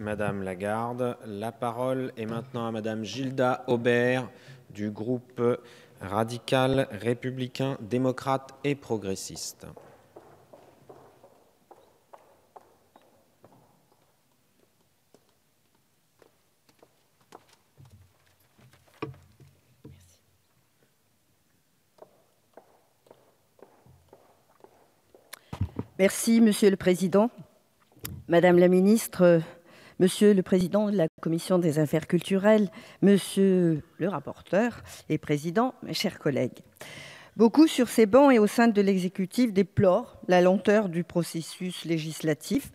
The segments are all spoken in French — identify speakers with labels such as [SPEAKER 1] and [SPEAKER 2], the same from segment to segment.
[SPEAKER 1] Madame Lagarde. La parole est maintenant à Madame Gilda Aubert du groupe radical, républicain, démocrate et progressiste.
[SPEAKER 2] Merci, Monsieur le Président. Madame la Ministre, Monsieur le Président de la Commission des Affaires culturelles, Monsieur le rapporteur et Président, mes chers collègues. Beaucoup sur ces bancs et au sein de l'exécutif déplorent la lenteur du processus législatif.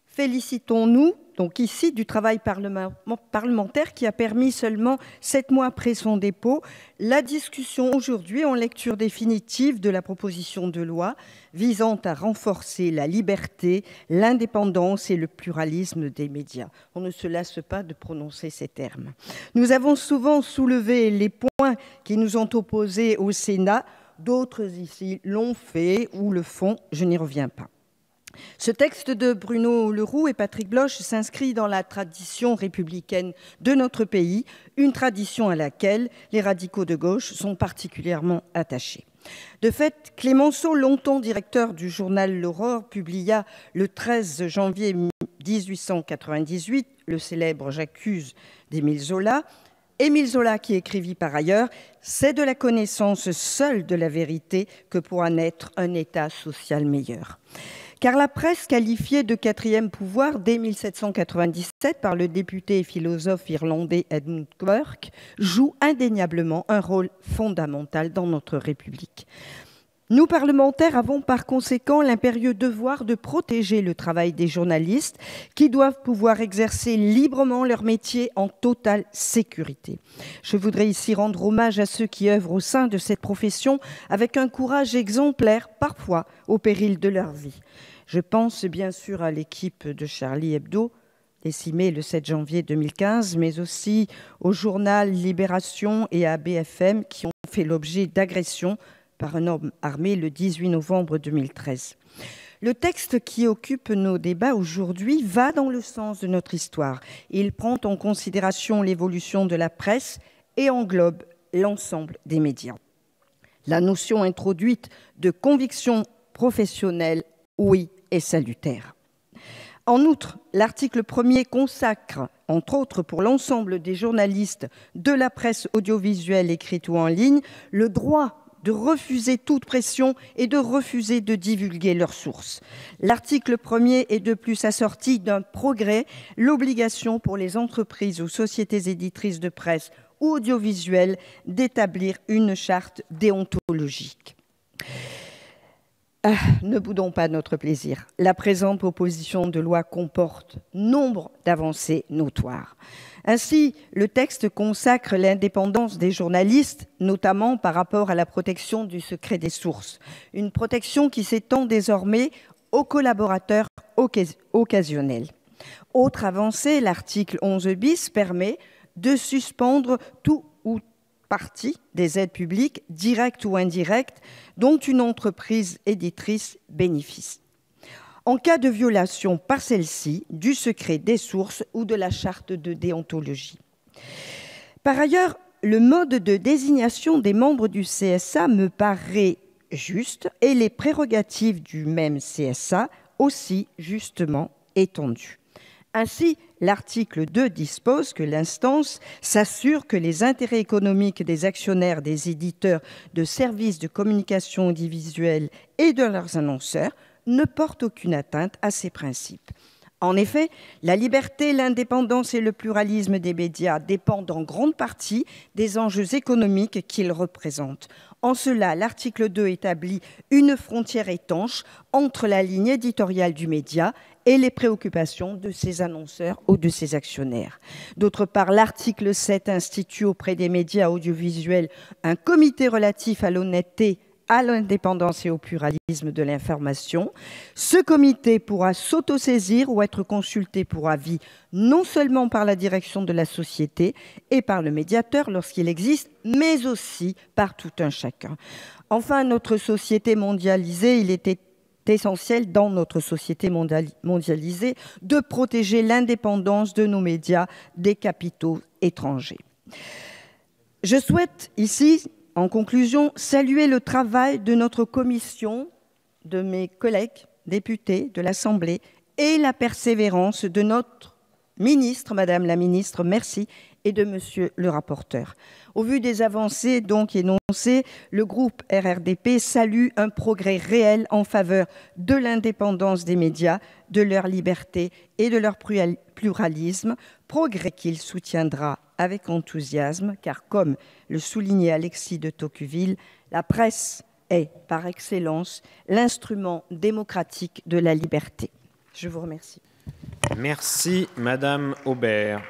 [SPEAKER 2] Félicitons-nous donc ici du travail parlementaire qui a permis seulement 7 mois après son dépôt la discussion aujourd'hui en lecture définitive de la proposition de loi visant à renforcer la liberté, l'indépendance et le pluralisme des médias. On ne se lasse pas de prononcer ces termes. Nous avons souvent soulevé les points qui nous ont opposés au Sénat. D'autres ici l'ont fait ou le font, je n'y reviens pas. Ce texte de Bruno Le Roux et Patrick Bloch s'inscrit dans la tradition républicaine de notre pays, une tradition à laquelle les radicaux de gauche sont particulièrement attachés. De fait, Clémenceau, longtemps directeur du journal L'Aurore, publia le 13 janvier 1898 le célèbre J'accuse d'Émile Zola. Émile Zola qui écrivit par ailleurs « C'est de la connaissance seule de la vérité que pourra naître un État social meilleur ». Car la presse, qualifiée de quatrième pouvoir dès 1797 par le député et philosophe irlandais Edmund Burke, joue indéniablement un rôle fondamental dans notre République. Nous, parlementaires, avons par conséquent l'impérieux devoir de protéger le travail des journalistes qui doivent pouvoir exercer librement leur métier en totale sécurité. Je voudrais ici rendre hommage à ceux qui œuvrent au sein de cette profession avec un courage exemplaire, parfois au péril de leur vie. Je pense bien sûr à l'équipe de Charlie Hebdo, décimée le 7 janvier 2015, mais aussi au journal Libération et à BFM qui ont fait l'objet d'agressions par un homme armé le 18 novembre 2013. Le texte qui occupe nos débats aujourd'hui va dans le sens de notre histoire. Il prend en considération l'évolution de la presse et englobe l'ensemble des médias. La notion introduite de conviction professionnelle, oui, est salutaire. En outre, l'article 1er consacre, entre autres pour l'ensemble des journalistes de la presse audiovisuelle écrite ou en ligne, le droit de refuser toute pression et de refuser de divulguer leurs sources. L'article 1er est de plus assorti d'un progrès, l'obligation pour les entreprises ou sociétés éditrices de presse ou audiovisuelles d'établir une charte déontologique. Ne boudons pas notre plaisir. La présente proposition de loi comporte nombre d'avancées notoires. Ainsi, le texte consacre l'indépendance des journalistes, notamment par rapport à la protection du secret des sources. Une protection qui s'étend désormais aux collaborateurs occasionnels. Autre avancée, l'article 11 bis permet de suspendre tout ou partie des aides publiques, directes ou indirectes, dont une entreprise éditrice bénéficie, en cas de violation par celle-ci du secret des sources ou de la charte de déontologie. Par ailleurs, le mode de désignation des membres du CSA me paraît juste et les prérogatives du même CSA aussi justement étendues. Ainsi, l'article 2 dispose que l'instance s'assure que les intérêts économiques des actionnaires des éditeurs de services de communication audiovisuelle et de leurs annonceurs ne portent aucune atteinte à ces principes. En effet, la liberté, l'indépendance et le pluralisme des médias dépendent en grande partie des enjeux économiques qu'ils représentent. En cela, l'article 2 établit une frontière étanche entre la ligne éditoriale du média et les préoccupations de ses annonceurs ou de ses actionnaires. D'autre part, l'article 7 institue auprès des médias audiovisuels un comité relatif à l'honnêteté, à l'indépendance et au pluralisme de l'information. Ce comité pourra s'autosaisir ou être consulté pour avis non seulement par la direction de la société et par le médiateur lorsqu'il existe, mais aussi par tout un chacun. Enfin, notre société mondialisée, il était essentiel dans notre société mondialisée de protéger l'indépendance de nos médias des capitaux étrangers. Je souhaite ici, en conclusion, saluer le travail de notre commission, de mes collègues députés de l'Assemblée et la persévérance de notre ministre, Madame la ministre, merci, et de Monsieur le rapporteur. Au vu des avancées donc énoncées, le groupe RRDP salue un progrès réel en faveur de l'indépendance des médias, de leur liberté et de leur pluralisme, progrès qu'il soutiendra avec enthousiasme, car comme le soulignait Alexis de Tocqueville, la presse est par excellence l'instrument démocratique de la liberté. Je vous remercie.
[SPEAKER 1] Merci, Madame Aubert.